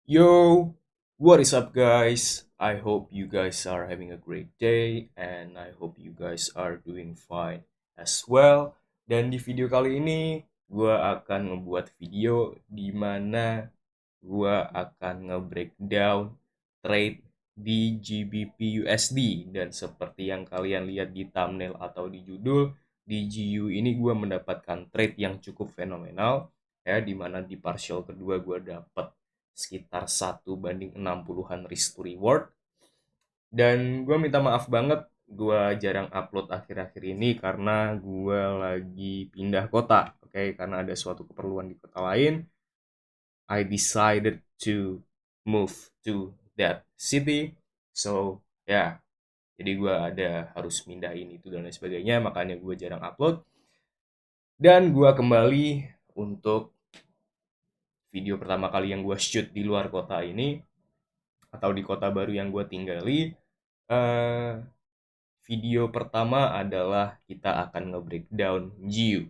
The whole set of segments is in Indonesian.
Yo, what is up, guys? I hope you guys are having a great day, and I hope you guys are doing fine as well. Dan di video kali ini, gue akan ngebuat video di mana gue akan nge-breakdown trade di GBP USD. Dan seperti yang kalian lihat di thumbnail atau di judul, di GU ini gue mendapatkan trade yang cukup fenomenal, ya, di mana di partial kedua gue dapat sekitar 1/60-an risk to reward. Dan gue minta maaf banget, gue jarang upload akhir-akhir ini karena gue lagi pindah kota. Oke, karena ada suatu keperluan di kota lain. I decided to move to that city. So, ya, jadi gue ada harus pindahin itu dan lain sebagainya, makanya gue jarang upload. Dan gue kembali untuk video pertama kali yang gue shoot di luar kota ini, atau di kota baru yang gue tinggali. eh Video pertama adalah kita akan nge-breakdown GU.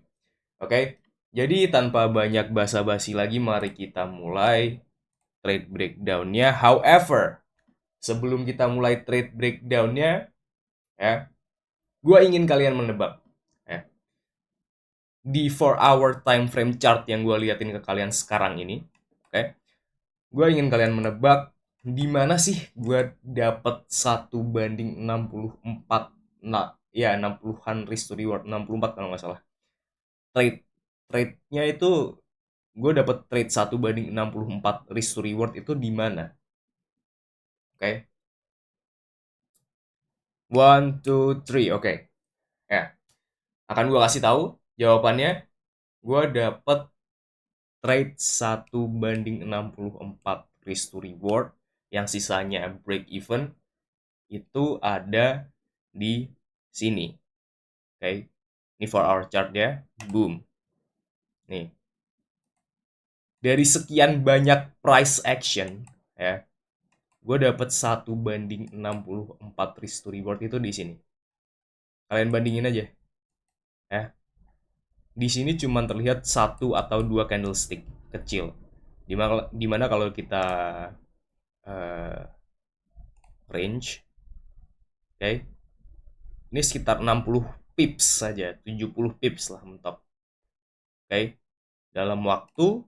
Oke, jadi tanpa banyak basa-basi lagi, mari kita mulai trade breakdown-nya. However, sebelum kita mulai trade breakdown-nya, ya, gue ingin kalian menebak, ya, di 4 hour time frame chart yang gue liatin ke kalian sekarang ini. Oke, gue ingin kalian menebak di mana sih gue dapet 1/64. Nah, ya 60-an risk to reward, 64 kalau nggak salah. Trade trade-nya itu gue dapet trade 1/64 risk to reward itu di mana? Oke. One, two, three. Oke. Ya, akan gue kasih tahu jawabannya. Gue dapet trade 1/64 risk to reward yang sisanya break even itu ada di sini. Oke. Ini for our chart ya. Boom. Nih. Dari sekian banyak price action, ya, gue dapet 1/64 risk to reward itu di sini. Kalian bandingin aja, ya. Di sini cuma terlihat satu atau dua candlestick kecil. Dimana kalau kita uh, range, oke, ini sekitar 60 pips saja, 70 pips lah mentok. Oke, dalam waktu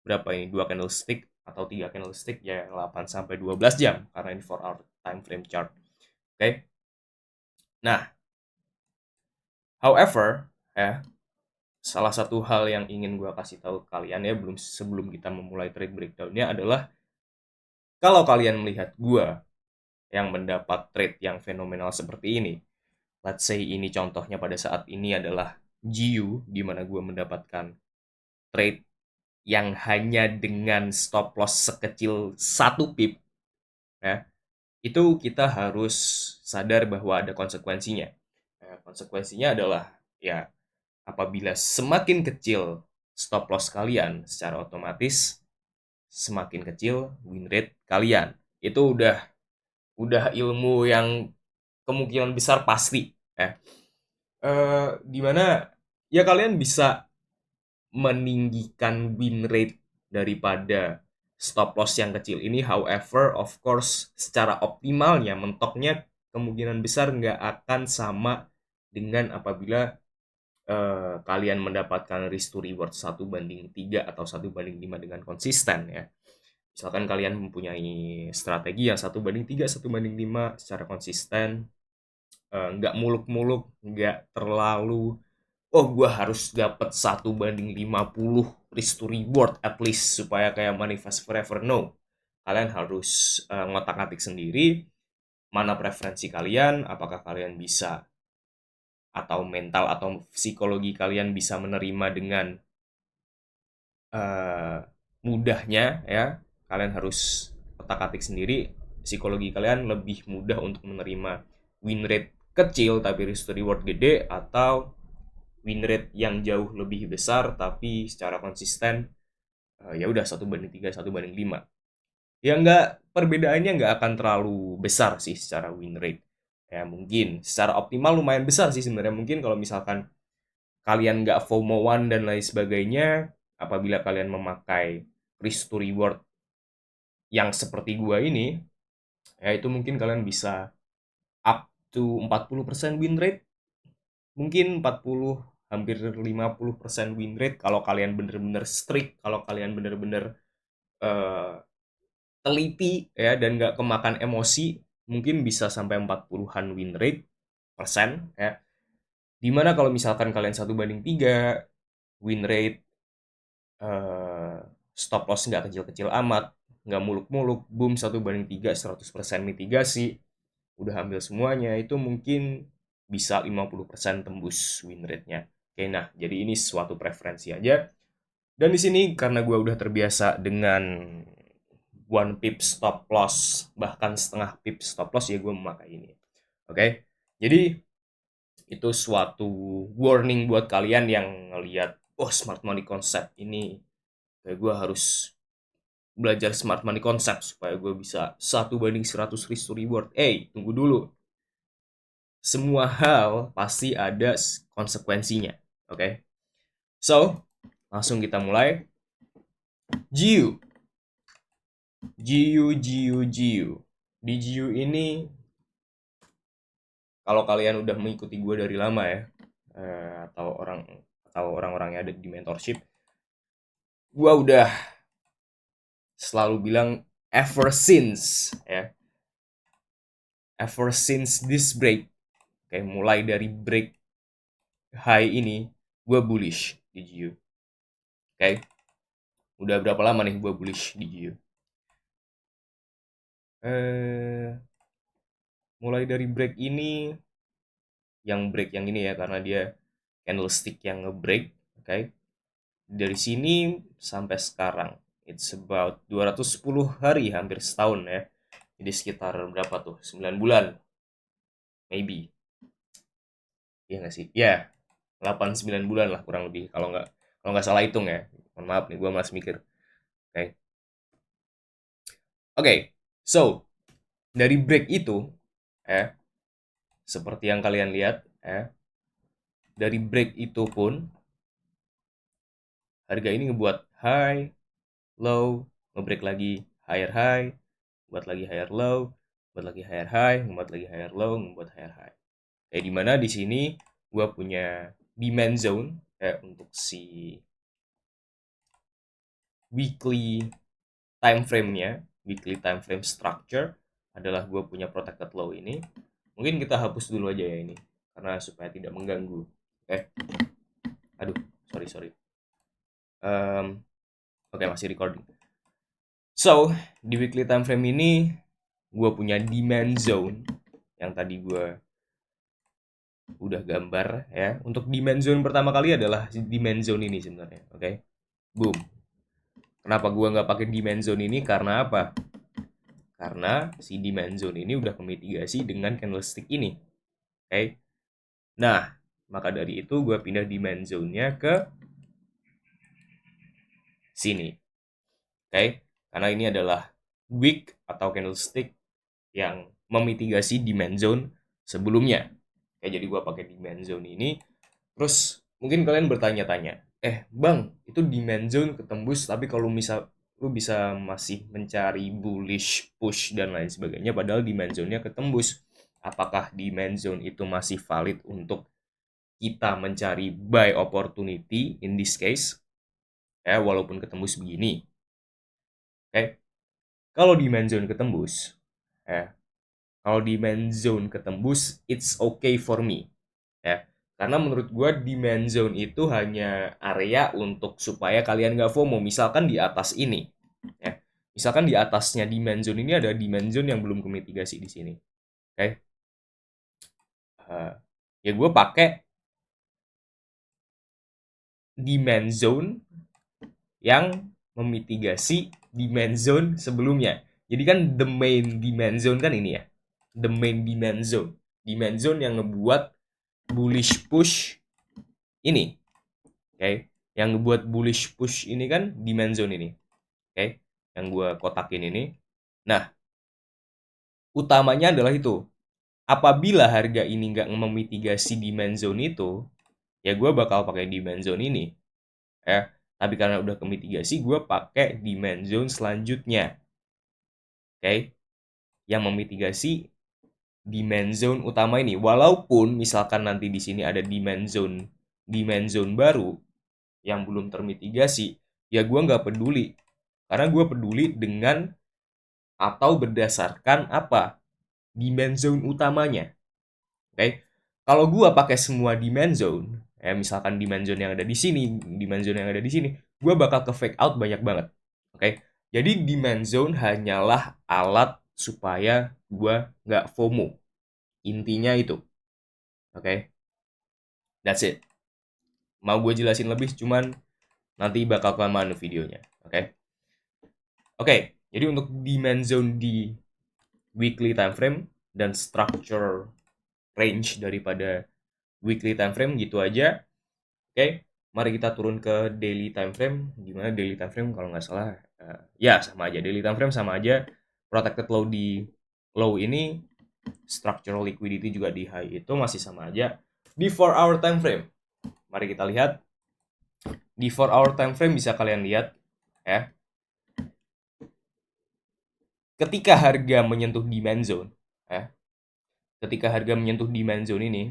berapa ini? Dua candlestick atau tiga candlestick ya, 8 sampai 12 jam karena ini 4 hour time frame chart. Oke. Nah, however, ya, salah satu hal yang ingin gue kasih tahu ke kalian ya, sebelum kita memulai trade breakdown-nya adalah, kalau kalian melihat gue yang mendapat trade yang fenomenal seperti ini, let's say ini contohnya pada saat ini adalah GU, di mana gue mendapatkan trade yang hanya dengan stop loss sekecil 1 pip, ya, itu kita harus sadar bahwa ada konsekuensinya. Konsekuensinya adalah, ya, apabila semakin kecil stop loss kalian, secara otomatis semakin kecil win rate kalian. Itu udah ilmu yang kemungkinan besar pasti, ya. Dimana ya kalian bisa meninggikan win rate daripada stop loss yang kecil ini. However, of course, secara optimalnya, mentoknya kemungkinan besar nggak akan sama dengan apabila kalian mendapatkan risk to reward 1/3 atau 1/5 dengan konsisten, ya. Misalkan kalian mempunyai strategi yang 1/3, 1/5 secara konsisten, nggak muluk-muluk, nggak terlalu, oh gue harus dapat 1/50 risk to reward at least supaya kayak manifest forever. No, kalian harus ngotak-ngatik sendiri mana preferensi kalian, apakah kalian bisa atau mental atau psikologi kalian bisa menerima dengan uh, mudahnya, ya. Kalian harus otak-atik sendiri, psikologi kalian lebih mudah untuk menerima win rate kecil tapi risk to reward gede, atau win rate yang jauh lebih besar tapi secara konsisten ya udah 1/3, 1/5. Ya enggak, perbedaannya nggak akan terlalu besar sih secara win rate. Ya mungkin secara optimal lumayan besar sih sebenarnya. Mungkin kalau misalkan kalian nggak FOMO-an dan lain sebagainya, apabila kalian memakai risk to reward yang seperti gua ini, ya itu mungkin kalian bisa up to 40% win rate, mungkin 40, hampir 50% win rate kalau kalian bener-bener strict, kalau kalian bener-bener eh, teliti ya dan nggak kemakan emosi, mungkin bisa sampai 40-an win rate persen ya. Dimana kalau misalkan kalian 1 banding 3 win rate, eh, stop loss nggak kecil-kecil amat, nggak muluk-muluk, boom 1 banding 3 100% mitigasi, udah ambil semuanya, itu mungkin bisa 50% tembus win rate-nya. Oke, nah jadi ini suatu preferensi aja. Dan di sini karena gue udah terbiasa dengan 1 pip stop loss, bahkan setengah pip stop loss, ya gue memakai ini. Oke, jadi itu suatu warning buat kalian yang ngelihat, oh smart money concept ini, kayak gue harus belajar smart money concept supaya gue bisa 1 banding 100 risk to reward. Tunggu dulu. Semua hal pasti ada konsekuensinya. Oke? So, langsung kita mulai. GU. GU. Di GU ini, kalau kalian udah mengikuti gue dari lama ya, atau orang-orang yang ada di mentorship, gue udah selalu bilang ever since this break, kayak mulai dari break high ini, gue bullish di GU. Oke, udah berapa lama nih gue bullish di GU? Mulai dari break ini, break yang ini ya, karena dia candlestick yang nge-break. Oke, dari sini sampai sekarang, it's about 210 hari, hampir setahun ya. Jadi sekitar berapa tuh? 9 bulan. Maybe. Iya nggak sih? Ya, 8-9 bulan lah kurang lebih. Kalau nggak salah hitung ya. Mohon maaf nih, gue masih mikir. Oke. So, dari break itu, seperti yang kalian lihat, dari break itu pun, harga ini ngebuat high, low, ngebreak lagi, higher high, buat lagi higher low, buat lagi higher high, ngebuat lagi higher low, ngebuat higher high. Di mana di sini gue punya demand zone untuk si weekly time frame-nya, weekly time frame structure adalah gue punya protected low ini. Mungkin kita hapus dulu aja ya ini, karena supaya tidak mengganggu. Aduh, sorry. Oke, masih recording. So, di weekly time frame ini, gue punya demand zone yang tadi gue udah gambar ya. Untuk demand zone pertama kali adalah demand zone ini sebenarnya. Oke, boom. Kenapa gue nggak pakai demand zone ini? Karena apa? Karena si demand zone ini udah kemitigasi dengan candlestick ini. Oke. Nah, maka dari itu gue pindah demand zone-nya ke sini. Oke. Karena ini adalah wick atau candlestick yang memitigasi demand zone sebelumnya. Jadi gue pakai demand zone ini. Terus mungkin kalian bertanya-tanya, bang, itu demand zone ketembus, tapi kalau misal lu bisa masih mencari bullish push dan lain sebagainya, padahal demand zone-nya ketembus. Apakah demand zone itu masih valid untuk kita mencari buy opportunity in this case? Walaupun ketembus begini. Kalau demand zone ketembus, it's okay for me. Karena menurut gue demand zone itu hanya area untuk supaya kalian nggak FOMO. Misalkan di atas ini, misalkan di atasnya demand zone ini ada demand zone yang belum kemitigasi di sini. Ya gue pakai demand zone yang memitigasi demand zone sebelumnya. Jadi kan the main demand zone kan ini ya. The main demand zone. Demand zone yang ngebuat bullish push ini. Yang ngebuat bullish push ini kan demand zone ini. Yang gue kotakin ini. Nah, utamanya adalah itu. Apabila harga ini nggak memitigasi demand zone itu, ya gue bakal pakai demand zone ini. Tapi karena udah kemitigasi, gue pakai demand zone selanjutnya. yang memitigasi demand zone utama ini. Walaupun misalkan nanti di sini ada demand zone baru yang belum termitigasi, ya gue nggak peduli, karena gue peduli dengan atau berdasarkan apa demand zone utamanya. Kalau gue pakai semua demand zone, misalkan demand zone yang ada di sini, demand zone yang ada di sini, gue bakal ke fake out banyak banget. Jadi demand zone hanyalah alat supaya gue nggak FOMO. Intinya itu. That's it. Mau gue jelasin lebih, cuman nanti bakal kelamaan videonya. Jadi untuk demand zone di weekly time frame dan structure range daripada weekly time frame gitu aja. Mari kita turun ke daily time frame. Gimana daily time frame kalau nggak salah? Ya sama aja. Daily time frame sama aja. Protected low di low ini, structural liquidity juga di high itu masih sama aja. Di 4-hour time frame, mari kita lihat. Di 4-hour time frame bisa kalian lihat ya. Ketika harga menyentuh demand zone, ketika harga menyentuh demand zone ini,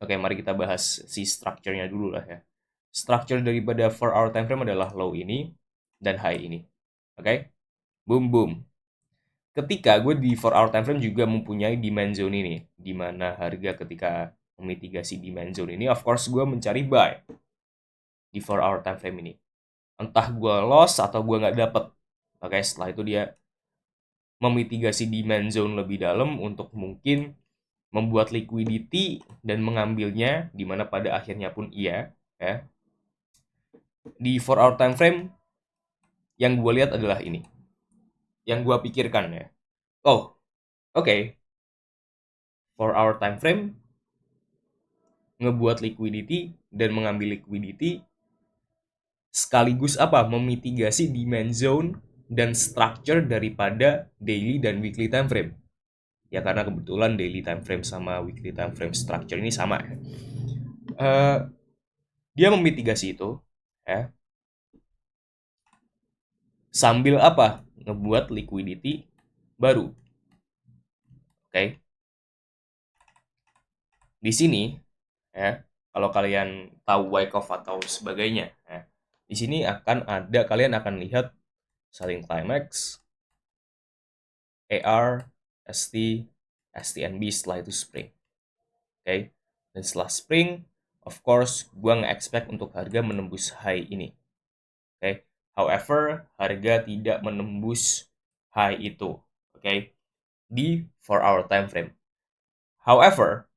mari kita bahas si structure-nya dulu lah ya. Structure daripada 4-hour time frame adalah low ini dan high ini. Boom boom. Ketika gue di 4-hour time frame juga mempunyai demand zone ini, di mana harga ketika memitigasi demand zone ini, of course gue mencari buy di 4-hour time frame ini. Entah gue loss atau gue nggak dapet. Setelah itu dia memitigasi demand zone lebih dalam untuk mungkin membuat liquidity dan mengambilnya, di mana pada akhirnya pun iya. Di 4-hour time frame, yang gue lihat adalah ini. Yang gue pikirkan ya. Oke. 4-hour time frame ngebuat liquidity dan mengambil liquidity sekaligus apa? Memitigasi demand zone dan structure daripada daily dan weekly time frame. Ya karena kebetulan daily time frame sama weekly time frame structure ini sama. Dia memitigasi itu ya. Sambil apa? Ngebuat liquidity baru. Di sini ya, kalau kalian tahu Wyckoff atau sebagainya ya, di sini kalian akan lihat selling climax, AR, ST, STNB, setelah itu spring. Dan setelah spring, of course gue nge-expect untuk harga menembus high ini. However, harga tidak menembus high itu. Di 4-hour time frame. However,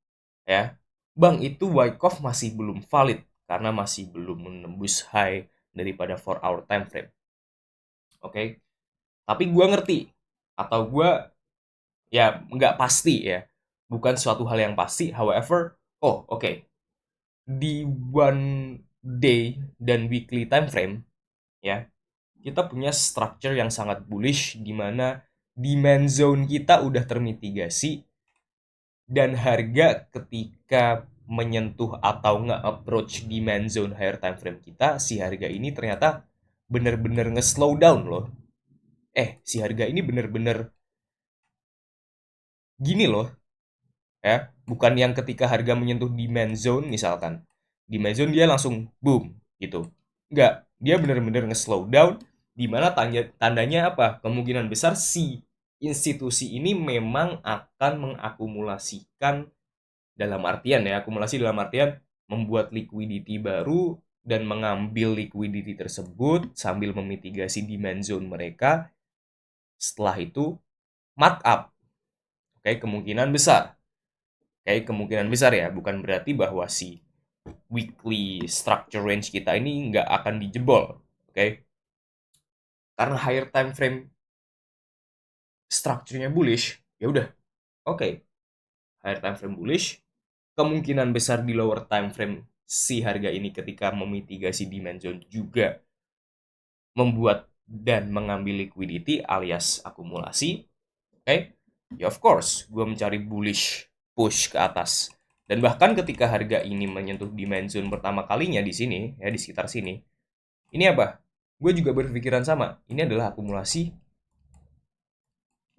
ya, bang, itu Wyckoff masih belum valid karena masih belum menembus high daripada 4-hour time frame. Tapi gue ngerti, atau gue ya nggak pasti ya, bukan suatu hal yang pasti. However, di one day dan weekly time frame ya, kita punya structure yang sangat bullish, di mana demand zone kita udah termitigasi dan harga ketika menyentuh atau nge-approach demand zone higher time frame kita, si harga ini ternyata bener-bener nge-slow down loh. Si harga ini bener-bener gini loh. Bukan yang ketika harga menyentuh demand zone misalkan. Demand zone dia langsung boom gitu. Enggak, dia bener-bener nge-slow down, dimana tandanya apa? Kemungkinan besar si institusi ini memang akan mengakumulasikan, akumulasi dalam artian membuat liquidity baru dan mengambil liquidity tersebut sambil memitigasi demand zone mereka. Setelah itu markup. Kemungkinan besar. Kemungkinan besar ya, bukan berarti bahwa si weekly structure range kita ini nggak akan dijebol. Karena higher time frame structure-nya bullish, ya udah. Higher time frame bullish, kemungkinan besar di lower time frame si harga ini ketika memitigasi demand zone juga membuat dan mengambil liquidity alias akumulasi. Ya of course, gue mencari bullish push ke atas. Dan bahkan ketika harga ini menyentuh demand zone pertama kalinya di sini, ya di sekitar sini, ini apa? Gue juga berpikiran sama. Ini adalah akumulasi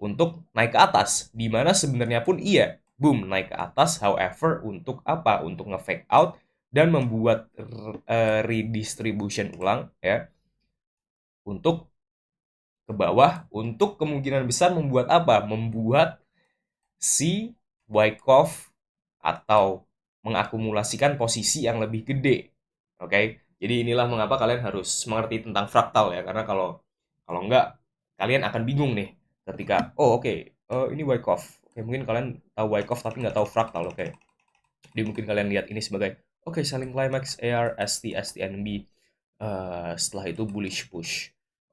untuk naik ke atas, dimana sebenarnya pun iya, boom, naik ke atas, however, untuk apa? Untuk nge-fake out dan membuat redistribution ulang ya, untuk ke bawah, untuk kemungkinan besar membuat apa? Membuat si Wyckoff atau mengakumulasikan posisi yang lebih gede. Oke, jadi inilah mengapa kalian harus mengerti tentang fraktal ya, karena kalau kalau enggak kalian akan bingung nih ketika ini Wyckoff. Oke, mungkin kalian tahu Wyckoff tapi nggak tahu fraktal. Oke, jadi mungkin kalian lihat ini sebagai selling climax AR ST STNB, setelah itu bullish push.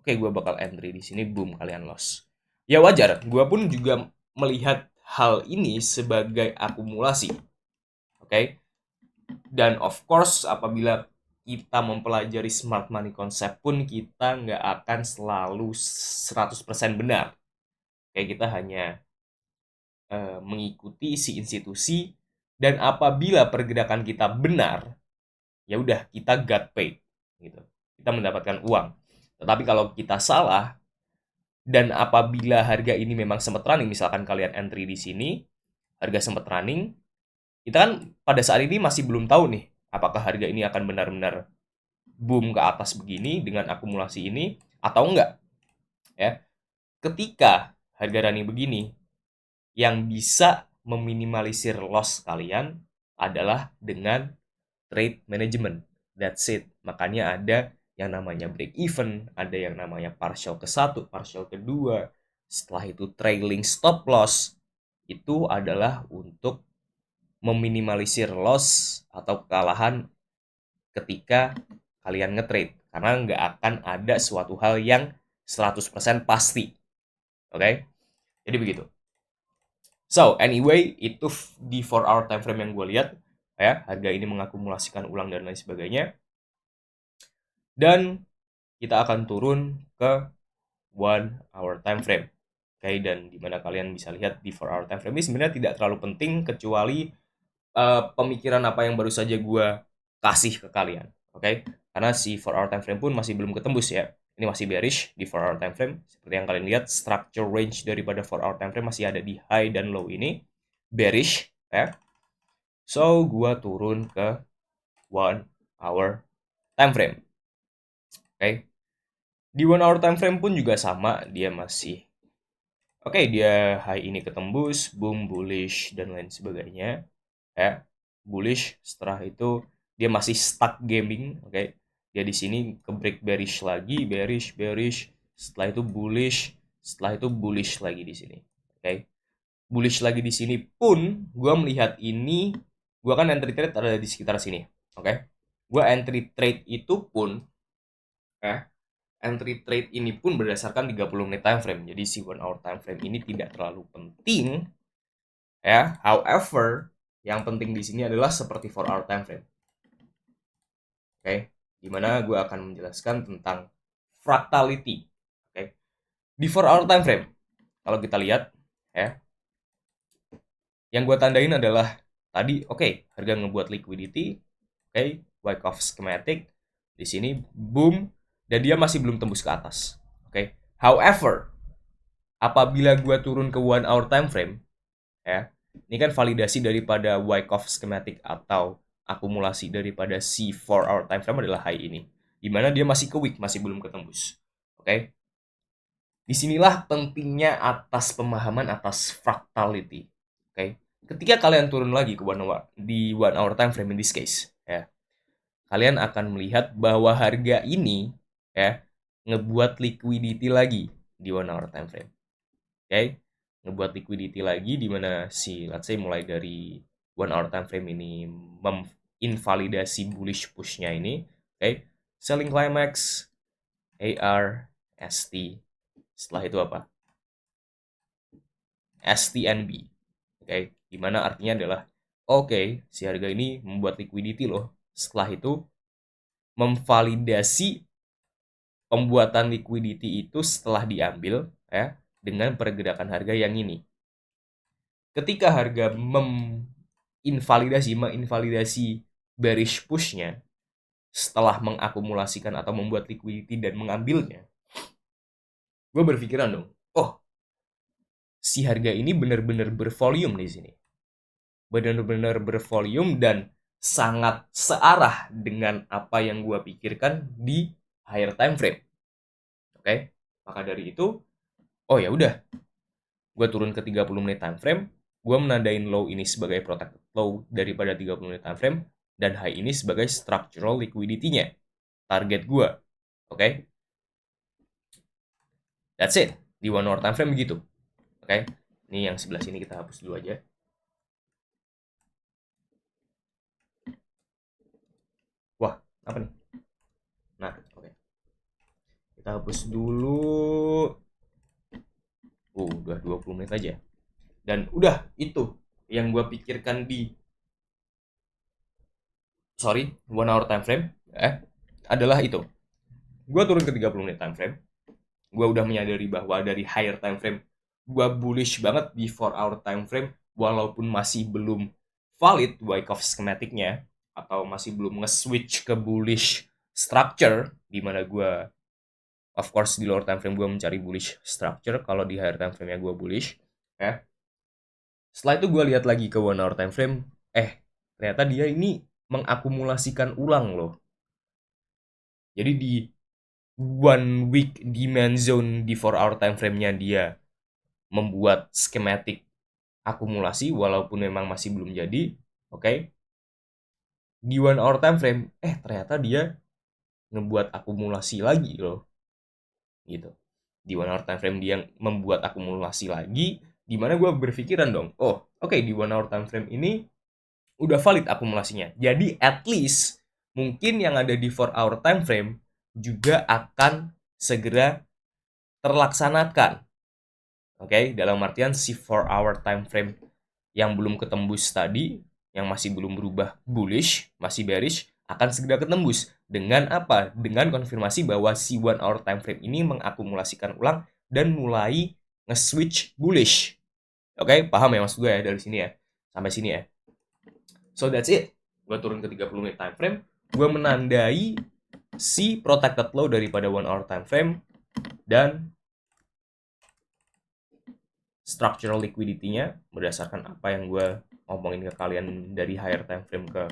Gue bakal entry di sini, boom, kalian loss. Ya wajar, gue pun juga melihat hal ini sebagai akumulasi. Dan of course, apabila kita mempelajari smart money concept pun, kita nggak akan selalu 100% benar. Kita hanya mengikuti si institusi, dan apabila pergerakan kita benar, ya udah, kita got paid gitu. Kita mendapatkan uang. Tetapi kalau kita salah, dan apabila harga ini memang sempat running, misalkan kalian entry di sini, harga sempat running, kita kan pada saat ini masih belum tahu nih, apakah harga ini akan benar-benar boom ke atas begini dengan akumulasi ini atau enggak. Ya, ketika harga running begini, yang bisa meminimalisir loss kalian adalah dengan trade management. That's it. Makanya ada yang namanya break even, ada yang namanya partial ke satu, partial kedua. Setelah itu trailing stop loss. Itu adalah untuk meminimalisir loss atau kekalahan ketika kalian nge-trade. Karena nggak akan ada suatu hal yang 100% pasti. Oke? Jadi begitu. So, anyway, itu di 4 hour time frame yang gue lihat. Ya, harga ini mengakumulasikan ulang dan lain sebagainya. Dan kita akan turun ke 1 hour time frame. Dan dimana kalian bisa lihat di 4 hour time frame ini sebenarnya tidak terlalu penting, kecuali pemikiran apa yang baru saja gue kasih ke kalian. Karena si 4 hour time frame pun masih belum ketembus ya. Ini masih bearish di 4 hour time frame. Seperti yang kalian lihat, structure range daripada 4 hour time frame masih ada di high dan low ini. Bearish ya. So, gue turun ke 1 hour time frame. Di 1 hour time frame pun juga sama, dia masih dia high ini ketembus, boom, bullish dan lain sebagainya. Bullish, setelah itu dia masih stuck gaming. Dia di sini ke break bearish lagi, bearish, setelah itu bullish lagi di sini. Bullish lagi di sini pun gua melihat ini, gua kan entry trade ada di sekitar sini. Gua entry trade itu pun entry trade ini pun berdasarkan 30 menit time frame. Jadi si 1 hour time frame ini tidak terlalu penting. However, yang penting di sini adalah seperti 4 hour time frame. Dimana gue akan menjelaskan tentang fractality. Di 4 hour time frame, kalau kita lihat yang gue tandain adalah tadi harga ngebuat liquidity, Wyckoff schematic di sini boom, dan dia masih belum tembus ke atas. However, apabila gue turun ke 1 hour time frame, ini kan validasi daripada Wyckoff schematic atau akumulasi daripada si 4 hour time frame adalah high ini, dimana dia masih ke weak, masih belum ketembus. Disinilah pentingnya atas pemahaman atas fractality. Ketika kalian turun lagi ke di 1 hour time frame in this case, kalian akan melihat bahwa harga ini ngebuat liquidity lagi di 1 hour time frame. Ngebuat liquidity lagi di mana si let's say mulai dari 1 hour time frame ini invalidasi bullish push-nya ini. Selling climax AR ST, setelah itu apa? STNB. Dimana artinya adalah si harga ini membuat liquidity loh. Setelah itu memvalidasi pembuatan liquidity itu setelah diambil dengan pergerakan harga yang ini. Ketika harga menginvalidasi bearish push-nya setelah mengakumulasikan atau membuat liquidity dan mengambilnya, gue berpikiran dong, si harga ini benar-benar bervolume di sini. Benar-benar bervolume dan sangat searah dengan apa yang gue pikirkan di higher time frame. Oke, maka dari itu, oh ya udah, gue turun ke 30 menit time frame, gue menandain low ini sebagai protected low daripada 30 menit time frame, dan high ini sebagai structural liquidity-nya, target gue. Oke, that's it. Di 1 hour time frame begitu. Oke, ini yang sebelah sini kita hapus dulu aja. Wah, apa nih? Nah, oke. Kita hapus dulu. Udah 20 menit aja. Dan udah itu yang gue pikirkan di 1 hour time frame adalah itu. Gue turun ke 30 menit time frame. Gue udah menyadari bahwa dari higher time frame gue bullish banget di 4 hour time frame, walaupun masih belum valid Wyckoff schematic-nya atau masih belum nge-switch ke bullish structure, di mana gue of course di lower time frame gue mencari bullish structure, kalau di higher time frame-nya gue bullish. Setelah itu gue lihat lagi ke 1 hour time frame, ternyata dia ini mengakumulasikan ulang loh. Jadi di 1 week demand zone di 4 hour time frame-nya dia membuat schematic akumulasi walaupun memang masih belum jadi. Oke. Di 1 hour time frame, ternyata dia ngebuat akumulasi lagi loh. Gitu. Di 1 hour time frame dia membuat akumulasi lagi, dimana gue berpikiran dong, oke, di 1 hour time frame ini udah valid akumulasinya. Jadi at least mungkin yang ada di 4 hour time frame juga akan segera terlaksanakan. Oke, dalam artian si 4 hour time frame yang belum ketembus tadi, yang masih belum berubah bullish, masih bearish, akan segera ketembus. Dengan apa? Dengan konfirmasi bahwa si 1 hour time frame ini mengakumulasikan ulang dan mulai nge-switch bullish. Oke, paham ya maksud gue ya dari sini ya? Sampai sini ya. So that's it. Gue turun ke 30 menit time frame, gue menandai si protected low daripada 1 hour time frame dan structural liquidity-nya berdasarkan apa yang gue ngomongin ke kalian dari higher time frame ke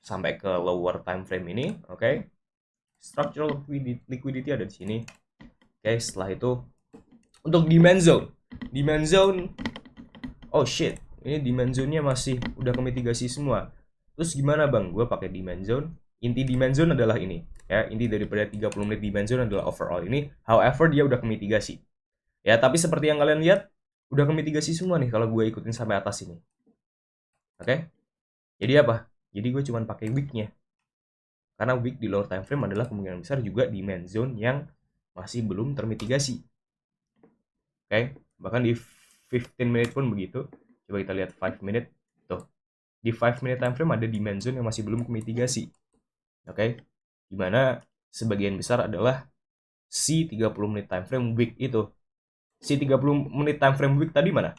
sampai ke lower time frame ini. Oke. Structural liquidity ada di sini. Oke, setelah itu untuk demand zone, oh shit, ini demand zone-nya masih udah kemitigasi semua. Terus gimana bang? Gue pakai demand zone. Inti demand zone adalah ini ya. Inti daripada 30 menit demand zone adalah overall ini. However, dia udah kemitigasi. Ya, tapi seperti yang kalian lihat, udah kemitigasi semua nih kalau gue ikutin sampai atas ini. Oke? Jadi apa? Jadi gue cuma pakai wick-nya. Karena wick di lower time frame adalah kemungkinan besar juga demand zone yang masih belum termitigasi. Oke? Bahkan di 15 menit pun begitu. Coba kita lihat 5 menit. Tuh. Di 5 minute time frame ada demand zone yang masih belum kemitigasi. Oke? Dimana sebagian besar adalah si 30 menit time frame wick itu. Si 30 menit time frame week tadi mana?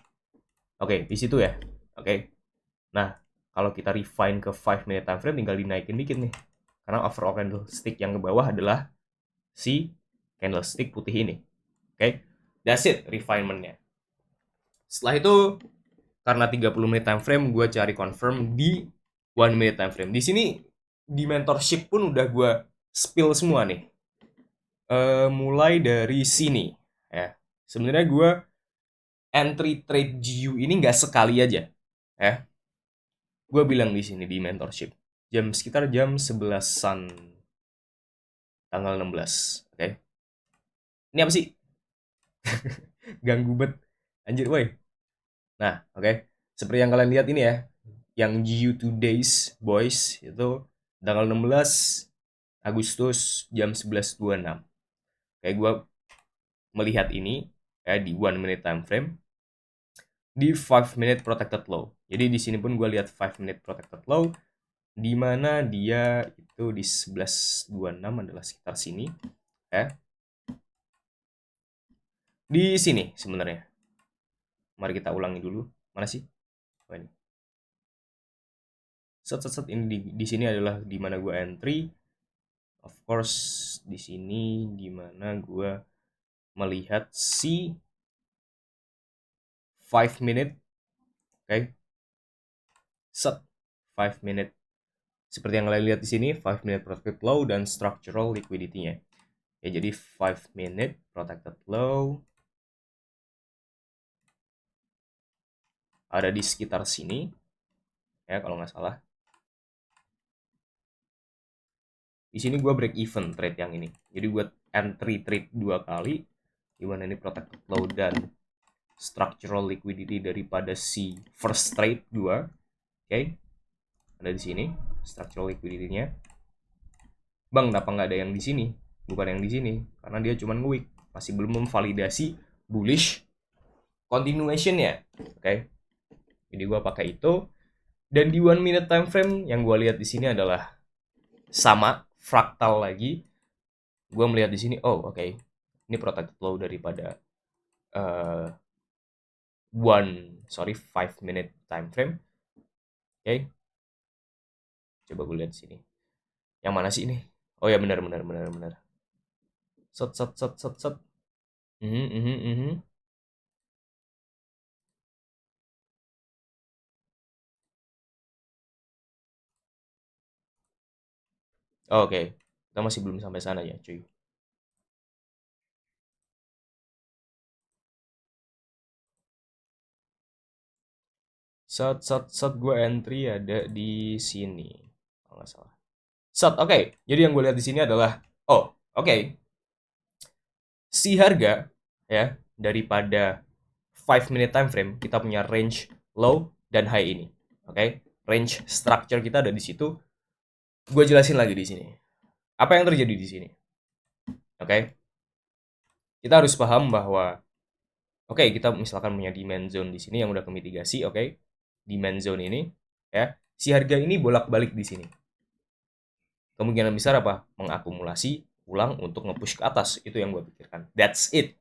Oke, di situ ya. Oke. Nah, kalau kita refine ke 5 minute time frame tinggal dinaikin dikit nih. Karena overall candlestick yang ke bawah adalah si candlestick putih ini. Oke. That's it refinement-nya. Setelah itu karena 30 menit time frame gue cari confirm di 1 minute time frame. Di sini di mentorship pun udah gue spill semua nih. Mulai dari sini ya. Sebenarnya gue entry trade GU ini nggak sekali aja ya. Gue bilang di sini di mentorship sekitar jam 11-an tanggal 16. Oke. Ini apa sih? Ganggu bet anjir woi. Nah, oke. Seperti yang kalian lihat ini ya, yang GU 2 days boys itu tanggal 16 Agustus jam 11.26. Kayak gue melihat ini ya di 1 minute time frame di 5 minute protected low. Jadi di sini pun gue lihat 5 minute protected low di mana dia itu di 11.26 adalah sekitar sini ya. Di sini sebenarnya. Mari kita ulangi dulu. Mana sih? Oh, ini. Set ini di sini adalah di mana gue entry. Of course di sini di mana gue melihat si 5 minute, oke. Set 5 minute. Seperti yang kalian lihat di sini, 5 minute protected low dan structural liquidity-nya. Ya, jadi 5 minute protected low ada di sekitar sini, ya kalau nggak salah. Di sini gue break even trade yang ini. Jadi gue entry trade 2 kali, di mana ini protected low dan structural liquidity daripada si first trade gue. Oke, ada di sini structural liquidity-nya. Bang, kenapa nggak ada yang di sini? Bukan yang di sini, karena dia cuma nge-wick, masih belum memvalidasi bullish continuation ya. Oke, jadi gue pakai itu. Dan di 1 minute time frame yang gue lihat di sini adalah sama, fraktal lagi. Gue melihat di sini, oh oke, ini protected low daripada 5 minute time frame. Oke, coba gue lihat di sini. Yang mana sih ini? Oh ya, benar. Set. Oh, oke, kita masih belum sampai sana ya, cuy. Set gue entry ada di sini, kalau nggak salah. Set, oke. Jadi yang gue lihat di sini adalah, oh, oke. Si harga ya daripada 5 minute time frame kita punya range low dan high ini. Oke. Range structure kita ada di situ. Gue jelasin lagi di sini. Apa yang terjadi di sini? Oke. Kita harus paham bahwa oke, kita misalkan punya demand zone di sini yang udah kemitigasi, oke. Demand zone ini ya, si harga ini bolak-balik di sini. Kemungkinan besar apa? Mengakumulasi ulang untuk nge-push ke atas. Itu yang gue pikirkan. That's it.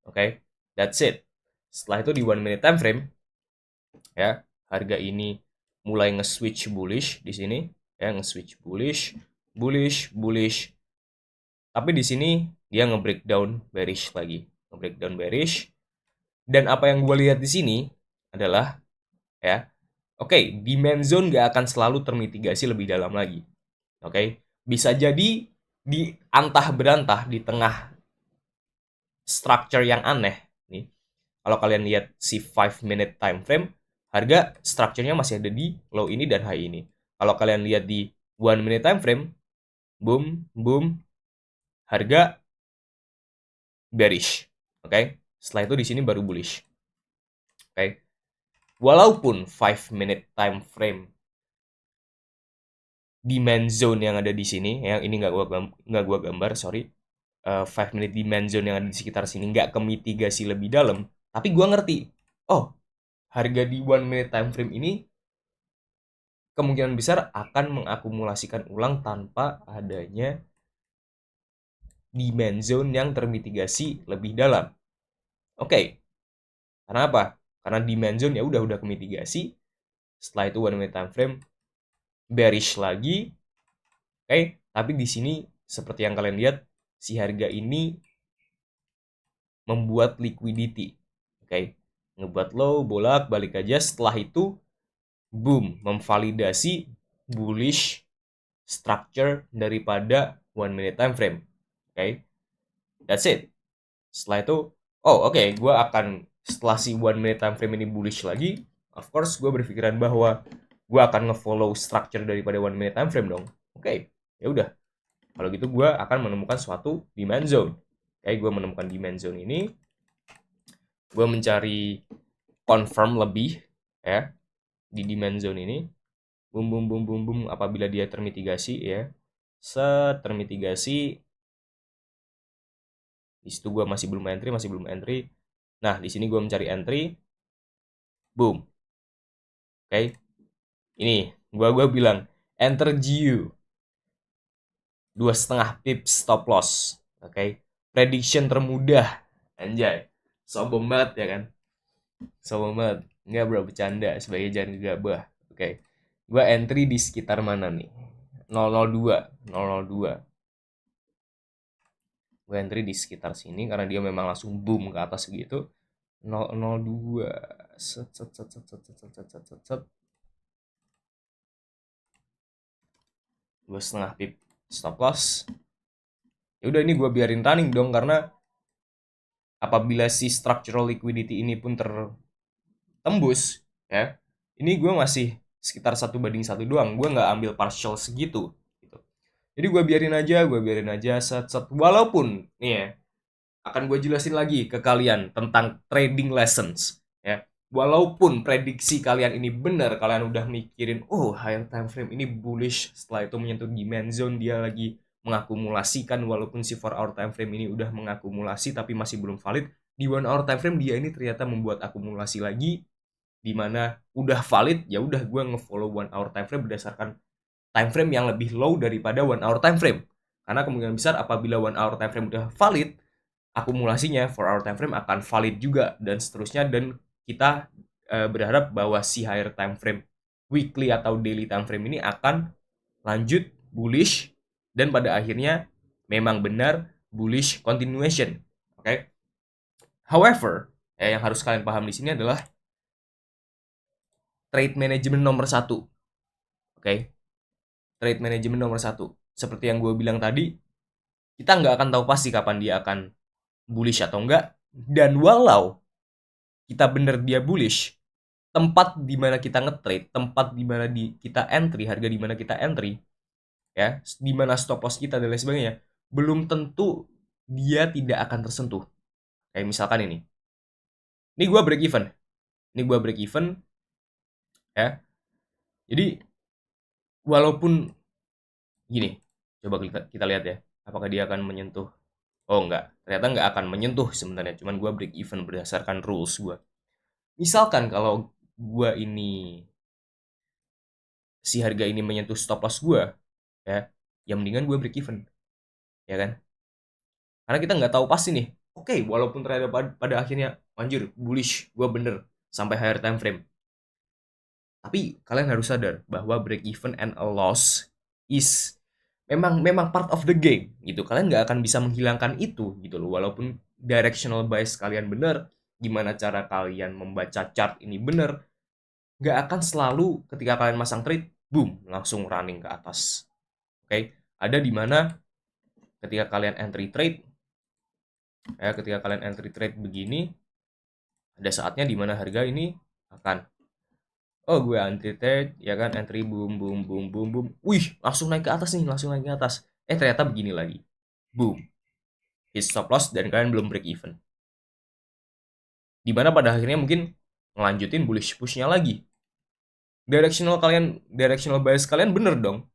Oke. That's it. Setelah itu di 1 minute time frame ya, harga ini mulai nge-switch bullish di sini ya, nge-switch bullish. Tapi di sini dia nge-breakdown bearish lagi. Nge-breakdown bearish. Dan apa yang gue lihat di sini adalah ya, oke, demand zone gak akan selalu termitigasi lebih dalam lagi. Oke, bisa jadi di antah berantah di tengah structure yang aneh nih. Kalau kalian lihat si 5 minute time frame, harga structure-nya masih ada di low ini dan high ini. Kalau kalian lihat di 1 minute time frame, boom, harga bearish. Oke. Setelah itu di sini baru bullish. Oke. Walaupun 5 minute time frame demand zone yang ada di sini, yang ini nggak gua gambar, sorry. 5 minute demand zone yang ada di sekitar sini nggak kemitigasi lebih dalam, tapi gua ngerti. Oh, harga di 1 minute time frame ini kemungkinan besar akan mengakumulasikan ulang tanpa adanya demand zone yang termitigasi lebih dalam. Oke. Karena apa? Karena demand zone ya udah kemitigasi. Setelah itu 1 minute time frame bearish lagi. Oke, tapi di sini seperti yang kalian lihat, si harga ini membuat liquidity. Oke. Ngebuat low, bolak-balik aja. Setelah itu boom, memvalidasi bullish structure daripada 1 minute time frame. Oke. That's it. Setelah itu, oh oke, gue akan setelah si 1 minute time frame ini bullish lagi, of course gue berpikiran bahwa gue akan nge-follow structure daripada 1 minute time frame dong. Oke, ya udah. Kalau gitu gue akan menemukan suatu demand zone. Oke, gue menemukan demand zone ini. Gue mencari confirm lebih ya di demand zone ini. Boom, apabila dia termitigasi ya. Termitigasi. Di situ gue masih belum entry. Nah, di sini gue mencari entry. Boom. Oke. Ini gue bilang enter GU 2,5 pips stop loss. Oke. Prediction termudah. Anjay. Sombong banget ya kan. Sombong banget. Enggak bro, bercanda sebagai jangan gegabah. Oke. Gue entry di sekitar mana nih? 002. Gue entry di sekitar sini karena dia memang langsung boom ke atas gitu. 002 set set set set set set set set set set 2,5 pip stop loss. Ya udah, ini gue biarin running dong, karena apabila si structural liquidity ini pun tertembus ya, ini gue masih sekitar 1:1 doang, gue nggak ambil partial segitu gitu. Jadi gue biarin aja set set, walaupun nih ya, akan gue jelasin lagi ke kalian tentang trading lessons ya. Walaupun prediksi kalian ini benar, kalian udah mikirin, oh higher time frame ini bullish, setelah itu menyentuh demand zone dia lagi mengakumulasikan, walaupun si 4 hour time frame ini udah mengakumulasi tapi masih belum valid, di 1 hour time frame dia ini ternyata membuat akumulasi lagi, dimana udah valid, ya udah gue ngefollow 1 hour time frame berdasarkan time frame yang lebih low daripada 1 hour time frame. Karena kemungkinan besar apabila 1 hour time frame udah valid, akumulasinya 4 hour time frame akan valid juga, dan seterusnya, dan kita berharap bahwa si higher time frame weekly atau daily time frame ini akan lanjut bullish, dan pada akhirnya memang benar bullish continuation. Oke. However, yang harus kalian paham di sini adalah trade management nomor 1. Oke. Trade management nomor 1. Seperti yang gue bilang tadi, kita nggak akan tahu pasti kapan dia akan bullish atau enggak, dan walau kita bener dia bullish, tempat di mana kita nge-trade, tempat di mana kita entry, harga di mana kita entry, ya, di mana stop loss kita dan lain sebagainya, belum tentu dia tidak akan tersentuh. Kayak misalkan ini. Ini gue break even. Ya. Jadi walaupun gini, coba kita lihat ya, apakah dia akan menyentuh. Oh enggak, ternyata nggak akan menyentuh sebenarnya. Cuman gue break even berdasarkan rules gue. Misalkan kalau gue ini, si harga ini menyentuh stop loss gue, ya, ya mendingan gue break even, ya kan? Karena kita nggak tahu pasti nih. Oke, walaupun ternyata pada akhirnya anjir bullish, gue bener sampai higher time frame. Tapi kalian harus sadar bahwa break even and a loss is memang part of the game gitu. Kalian nggak akan bisa menghilangkan itu gitu loh. Walaupun directional bias kalian bener, gimana cara kalian membaca chart ini bener, nggak akan selalu ketika kalian masang trade, boom, langsung running ke atas. Oke, ada di mana ketika kalian entry trade, ya, ketika kalian entry trade begini, ada saatnya di mana harga ini akan, oh gue entry trade, ya kan, entry boom boom boom boom boom, wih langsung naik ke atas nih, langsung naik ke atas. Ternyata begini lagi, boom, hit stop loss dan kalian belum break even. Di mana pada akhirnya mungkin ngelanjutin bullish pushnya lagi. Directional bias kalian bener dong,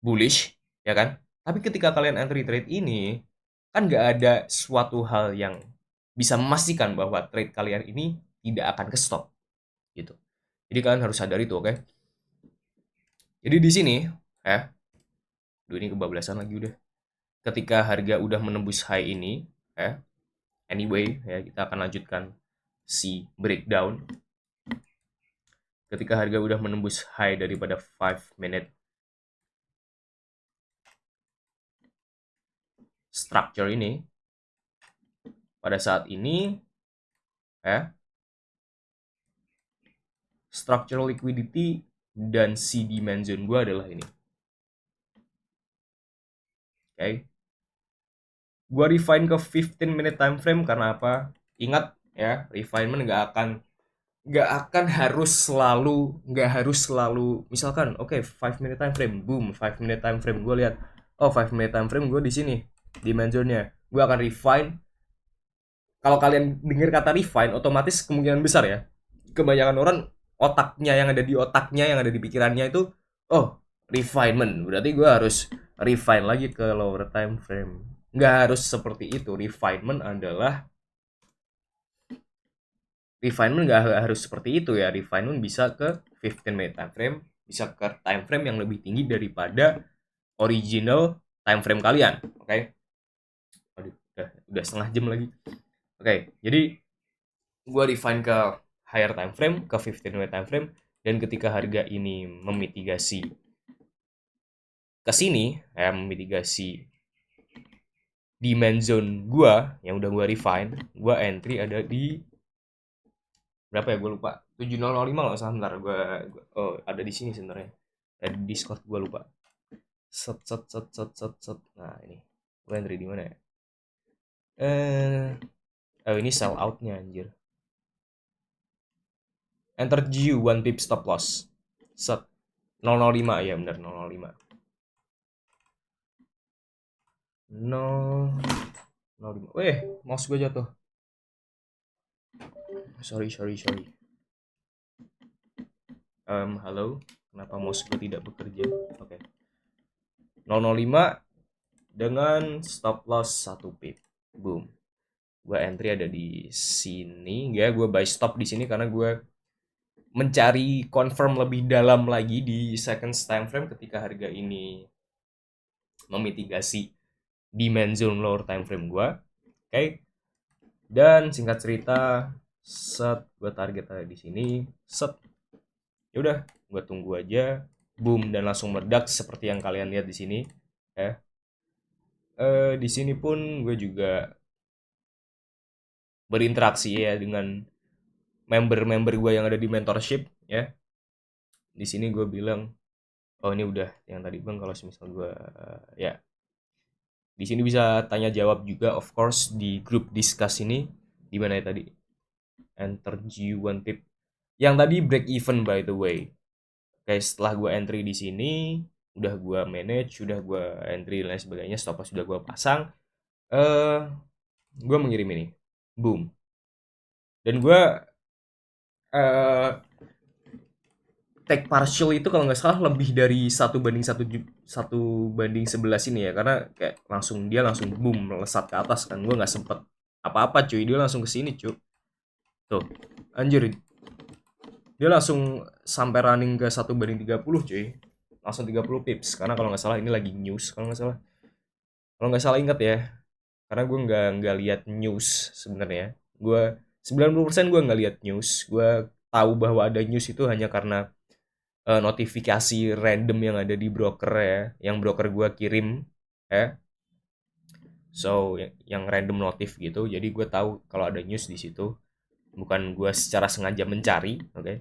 bullish, ya kan? Tapi ketika kalian entry trade ini, kan nggak ada suatu hal yang bisa memastikan bahwa trade kalian ini tidak akan ke stop, gitu. Jadi kalian harus sadar itu, oke? Jadi di sini, ya, ini kebablasan lagi udah. Ketika harga udah menembus high ini, ya, anyway, ya, kita akan lanjutkan si breakdown. Ketika harga udah menembus high daripada 5 minute structure ini, pada saat ini, ya, structural liquidity dan si demand zone gue adalah ini. Oke. Gue refine ke 15 minute time frame karena apa? Ingat ya, refinement nggak akan nggak harus selalu misalkan oke, 5 minute time frame, boom, 5 minute time frame gue lihat, oh 5 minute time frame gue di sini demand zone-nya, gue akan refine. Kalau kalian dengar kata refine, otomatis kemungkinan besar ya, kebanyakan orang yang ada di pikirannya itu, oh refinement berarti gue harus refine lagi ke lower time frame. Nggak harus seperti itu. Refinement nggak harus seperti itu ya. Refinement bisa ke 15 minute time frame, bisa ke time frame yang lebih tinggi daripada original time frame kalian. Oke. Aduh, udah setengah jam lagi. Oke, jadi gue refine ke higher time frame, ke 15 minute time frame, dan ketika harga ini memitigasi ke sini, memitigasi demand zone gue yang udah gue refine, gue entry ada di berapa ya, gue lupa. 7005 nggak salah. Bentar, oh ada di sini sebenarnya, ada di Discord, gue lupa. Set set set set set set. Nah ini gue entry di mana ya? Oh ini sell outnya anjir. Enter GU 1 pip stop loss. Set 005 ya, benar 005. 005. Weh, mouse gue jatuh. Sorry. Halo. Kenapa mouse gue tidak bekerja? Oke. 005 dengan stop loss 1 pip. Boom. Gue entry ada di sini ya, gue buy stop di sini karena gue mencari confirm lebih dalam lagi di second time frame ketika harga ini memitigasi demand zone lower time frame gue. Oke. Dan singkat cerita, set gue target ada di sini, set. Ya udah, gue tunggu aja, boom, dan langsung meledak seperti yang kalian lihat di sini. Ya. Di sini pun gue juga berinteraksi ya dengan member-member gue yang ada di mentorship ya. Di sini gue bilang, oh ini udah yang tadi bang, kalau misal gue ya di sini bisa tanya jawab juga, of course, di grup discuss ini. Di mana ya tadi? Enter G1 tip. Yang tadi break even by the way. Oke, setelah gue entry di sini, udah gue manage, udah gue entry dan lain sebagainya, stop loss sudah gue pasang. Gue mengirim ini, boom. Dan gue take partial itu kalau nggak salah lebih dari 1 banding 11 ini ya, karena kayak dia langsung boom melesat ke atas kan, gue nggak sempet apa-apa cuy, dia langsung ke sini cuy, tuh anjir, dia langsung sampai running ke 1 banding 30 cuy, langsung 30 pips, karena kalau nggak salah ini lagi news, kalau nggak salah ingat ya, karena gue nggak lihat news sebenarnya, gue 90% gue nggak lihat news, gue tahu bahwa ada news itu hanya karena notifikasi random yang ada di broker ya, yang broker gue kirim ya. So yang random notif gitu, jadi gue tahu kalau ada news di situ, bukan gue secara sengaja mencari. Oke.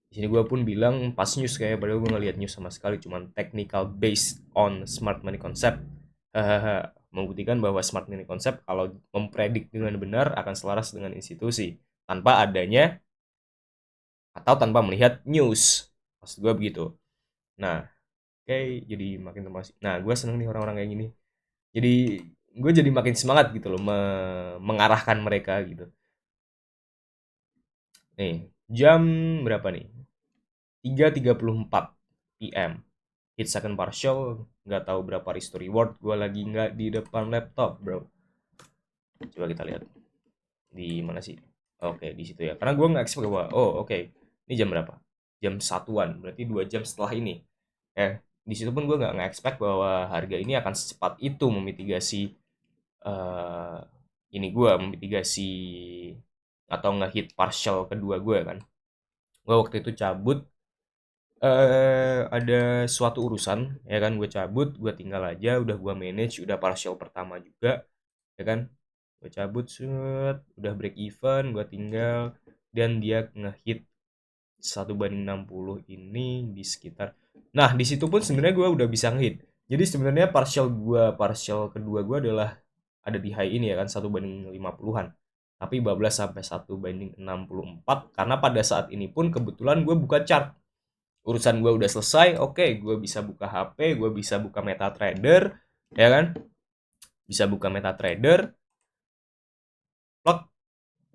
Di sini gue pun bilang pas news, kayak padahal gue ngeliat news sama sekali, cuman technical based on smart money concept. Membuktikan bahwa smart money concept kalau mempredik dengan benar akan selaras dengan institusi tanpa adanya atau tanpa melihat news. Maksud gue begitu. Nah, oke, jadi makin termotivasi. Nah, gue seneng nih orang-orang kayak gini. Jadi gue jadi makin semangat gitu loh, mengarahkan mereka gitu. Nih, jam berapa nih? 3:34 PM. Hit second partial, nggak tahu berapa risk to reward. Gue lagi nggak di depan laptop, bro. Coba kita lihat di mana sih? Oke, di situ ya. Karena gue nggak expect bahwa, oh oke, ini jam berapa? Jam 1-an, berarti 2 jam setelah ini. Di situ pun gue nggak expect bahwa harga ini akan secepat itu memitigasi eh ini gue memitigasi atau ngehit partial kedua gue kan. Gue waktu itu cabut, ada suatu urusan ya kan, gue cabut, gue tinggal aja, udah gue manage, udah partial pertama juga ya kan, gue cabut set, udah break even, gue tinggal, dan dia ngehit 1 banding 60 ini di sekitar, nah di situ pun sebenarnya gue udah bisa ngehit. Jadi sebenarnya partial kedua gue adalah ada di high ini ya kan, 1 banding 50-an, tapi bablas sampai 1 banding 64 karena pada saat ini pun kebetulan gue buka chart, urusan gue udah selesai. Oke, gue bisa buka HP, gue bisa buka MetaTrader ya kan, bisa buka MetaTrader, plot,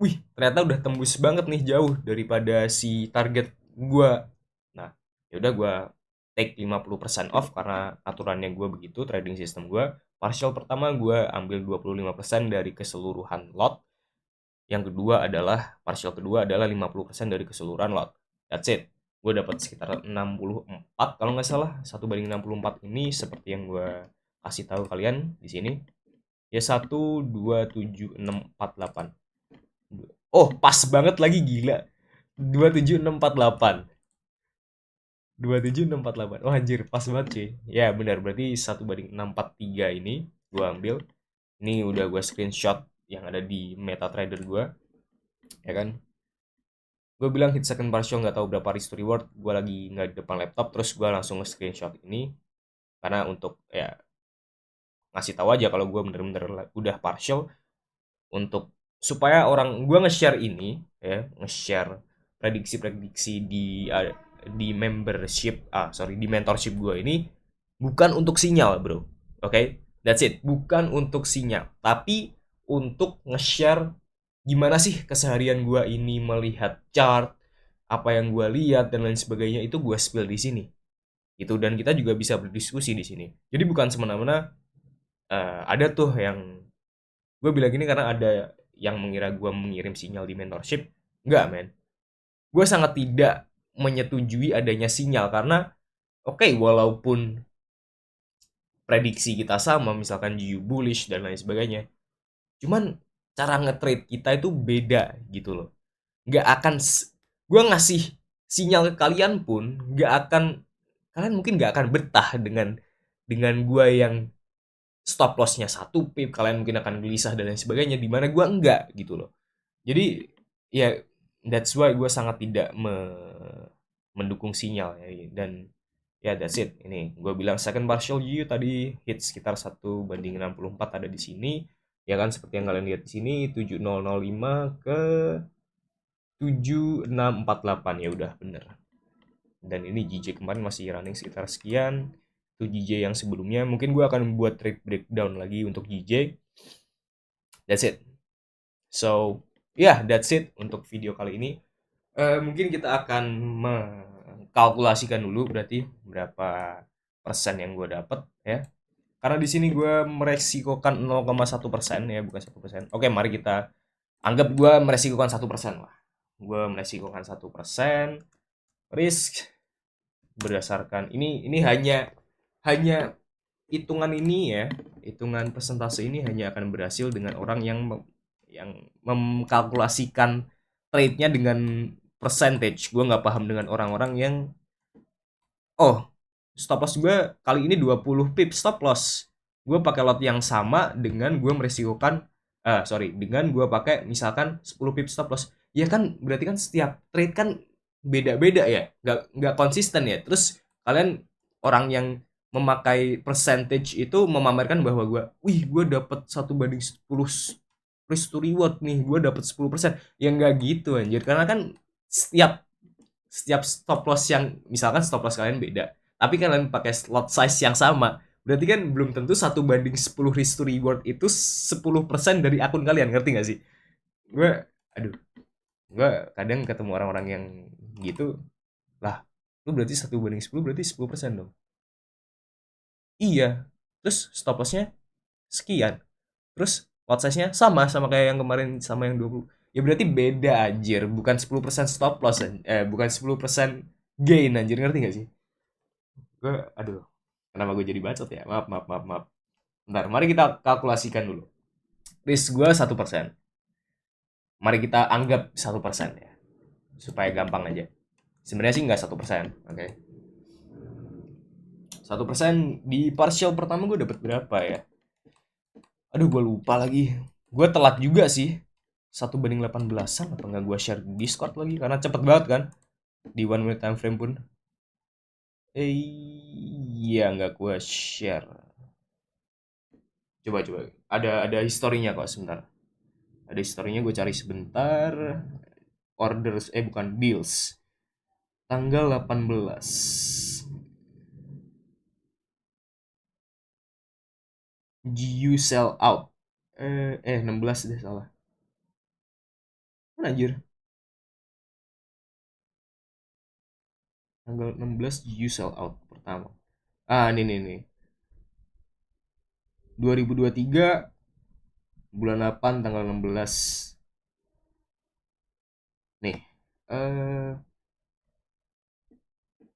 wih ternyata udah tembus banget nih, jauh daripada si target gue. Nah, ya udah gue take 50% off karena aturannya gue begitu, trading system gue. Partial pertama gue ambil 25% dari keseluruhan lot. Yang kedua adalah partial kedua adalah 50% dari keseluruhan lot. That's it. Gue dapat sekitar 64 kalau nggak salah. 1 banding 64 ini seperti yang gue kasih tahu kalian di sini. Ya 1 2 7 6 4 8. Oh, pas banget lagi, gila. 27648. 27648. Oh anjir, pas banget cuy. Ya benar, berarti 1 banding 643 ini gue ambil. Ini udah gue screenshot yang ada di MetaTrader gue. Ya kan? gue bilang hit second partial nggak tahu berapa risk to reward, gue lagi nggak di depan laptop, terus gue langsung nge-screenshot ini karena untuk ya ngasih tahu aja kalau gue bener-bener udah partial, untuk supaya orang gue nge-share ini ya, nge-share prediksi-prediksi di membership, sorry, di mentorship gue ini bukan untuk sinyal, bro. Oke, that's it. Bukan untuk sinyal, tapi untuk nge-share gimana sih keseharian gue ini melihat chart, apa yang gue lihat dan lain sebagainya, itu gue spill di sini. Itu, dan kita juga bisa berdiskusi di sini. Jadi bukan semena-mena ada tuh yang gue bilang gini karena ada yang mengira gue mengirim sinyal di mentorship. Enggak, men. Gue sangat tidak menyetujui adanya sinyal karena oke, walaupun prediksi kita sama, misalkan GU bullish dan lain sebagainya, cuman cara nge-trade kita itu beda gitu loh. Nggak akan gue ngasih sinyal ke kalian pun nggak akan, kalian mungkin nggak akan betah dengan gue yang stop lossnya 1 pip, kalian mungkin akan gelisah dan lain sebagainya, dimana gue enggak gitu loh. Jadi ya that's why gue sangat tidak mendukung sinyal ya. Dan ya that's it. Ini gue bilang second partial GU tadi hit sekitar 1/64 ada di sini. Ya kan, seperti yang kalian lihat di sini 7005 ke 7648, ya udah bener. Dan ini GJ kemarin masih running sekitar sekian. Itu GJ yang sebelumnya. Mungkin gue akan membuat trade breakdown lagi untuk GJ. That's it. So, yeah, that's it untuk video kali ini. Mungkin kita akan mengkalkulasikan dulu berarti berapa persen yang gue dapat ya. Karena di sini gue meresikokan 0,1% ya, bukan 1%. Oke, mari kita anggap gue meresikokan 1% lah. Gue meresikokan 1% risk berdasarkan ini hanya hitungan ini ya, hitungan persentase ini hanya akan berhasil dengan orang yang mengkalkulasikan trade-nya dengan percentage. Gue nggak paham dengan orang-orang yang oh, stop loss gue kali ini 20 pip stop loss. Gue pakai lot yang sama dengan gue meresikokan dengan gue pakai misalkan 10 pip stop loss. Ya kan berarti kan setiap trade kan beda-beda ya, nggak konsisten ya. Terus kalian orang yang memakai percentage itu memamerkan bahwa gue dapat 1/10 risk to reward nih, gue dapat 10%. Ya nggak gitu anjir, karena kan setiap setiap stop loss yang misalkan stop loss kalian beda, tapi kalian pakai slot size yang sama, berarti kan belum tentu 1/10 risk to reward itu 10% dari akun kalian, ngerti gak sih? Gue, aduh, gue kadang ketemu orang-orang yang gitu lah, lu berarti 1/10 berarti 10% dong. Iya, terus stop lossnya sekian, terus lot size-nya sama kayak yang kemarin sama yang 20. Ya berarti beda anjir, bukan 10% stop loss, bukan 10% gain anjir, ngerti gak sih? Gue, aduh, kenapa gue jadi bacot ya? Maaf, maaf, maaf, maaf. Bentar, mari kita kalkulasikan dulu. Risk gue 1%. Mari kita anggap 1% ya, supaya gampang aja. Sebenarnya sih nggak 1%, oke? 1% di partial pertama gue dapat berapa ya? Aduh, gue lupa lagi. Gue telat juga sih. 1/18-an apa nggak gue share di Discord lagi? Karena cepet banget kan. Di 1 minute time frame pun. Iya, nggak gue share. Coba. Ada historinya kok, sebentar. Ada historinya, gue cari sebentar. Orders, bukan, deals. Tanggal 18. GU sell out. 16 deh, salah. Mana anjir? Tanggal 16 GU sell out pertama. Nih. 2023 bulan 8 tanggal 16. Nih.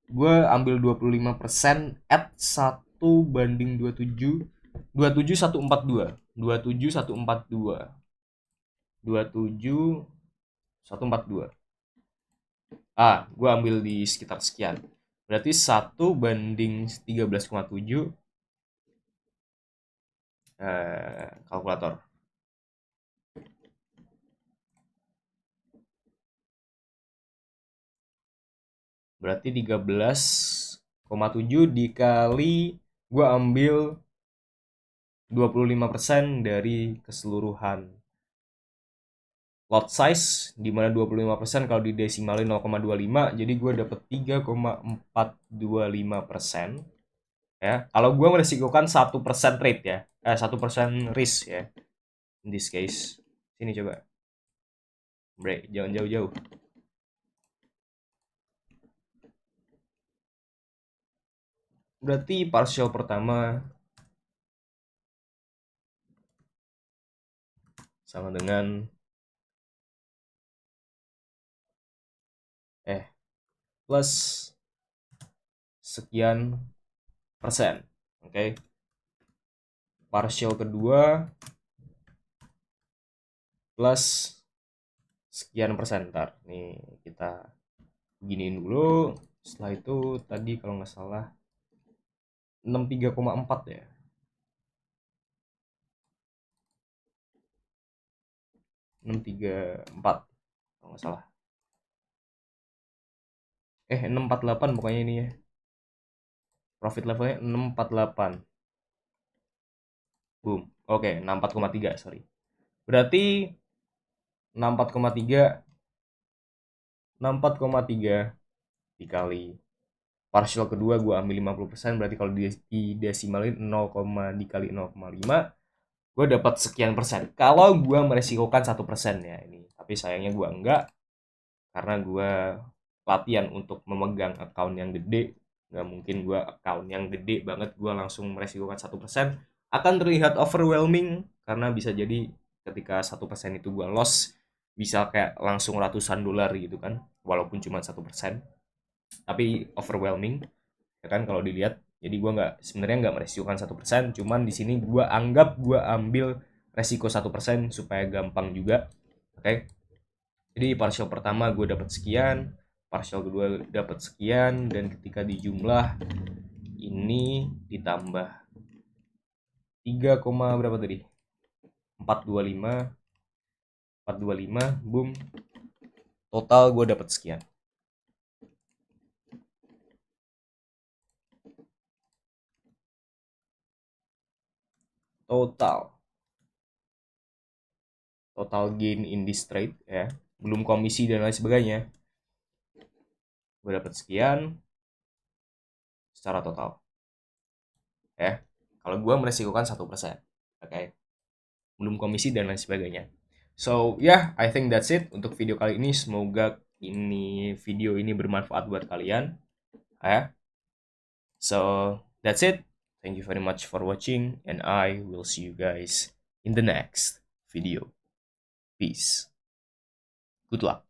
Gue ambil 25% at 1/27. 27142. 27142. 27142. Gue ambil di sekitar sekian. Berarti 1/13,7. Kalkulator. Berarti 13,7 dikali gue ambil 25% dari keseluruhan lot size, dimana 25% kalau didesimalin 0,25, jadi gue dapet 3,425%. Ya, kalau gue meresikokan 1% rate ya, 1% risk ya, in this case. Sini coba, break, jangan jauh-jauh. Berarti partial pertama sama dengan plus sekian persen. Oke. Partial kedua plus sekian persen. Ntar nih kita beginiin dulu. Setelah itu tadi kalau nggak salah 63,4 ya. 634 kalau nggak salah. 648 pokoknya ini ya. Profit levelnya 648. Boom. Oke, 64,3, sorry. Berarti 64,3 64,3 dikali partial kedua gue ambil 50%, berarti kalau didesimalin 0, dikali 0,5 gue dapat sekian persen. Kalau gue meresikokan 1% ya ini, tapi sayangnya gue enggak, karena gue latihan untuk memegang account yang gede. Nggak mungkin gue account yang gede banget gue langsung meresikokan 1%, akan terlihat overwhelming, karena bisa jadi ketika 1% itu gue loss bisa kayak langsung ratusan dolar gitu kan, walaupun cuma 1%, tapi overwhelming ya kan kalau dilihat. Jadi gue sebenarnya nggak meresikokan 1%, cuman di sini gue anggap gue ambil resiko 1% supaya gampang juga. Oke, jadi partial pertama gue dapat sekian, partial kedua dapat sekian, dan ketika dijumlah ini ditambah 3, berapa tadi, 425, 425, boom, total gue dapat sekian. Total gain in this trade ya, belum komisi dan lain sebagainya, gue dapat sekian secara total ya, kalau gue meresikokan 1%. Oke, belum komisi dan lain sebagainya. So yeah, I think that's it untuk video kali ini. Semoga video ini bermanfaat buat kalian ya. So that's it. Thank you very much for watching, and I will see you guys in the next video. Peace. Good luck.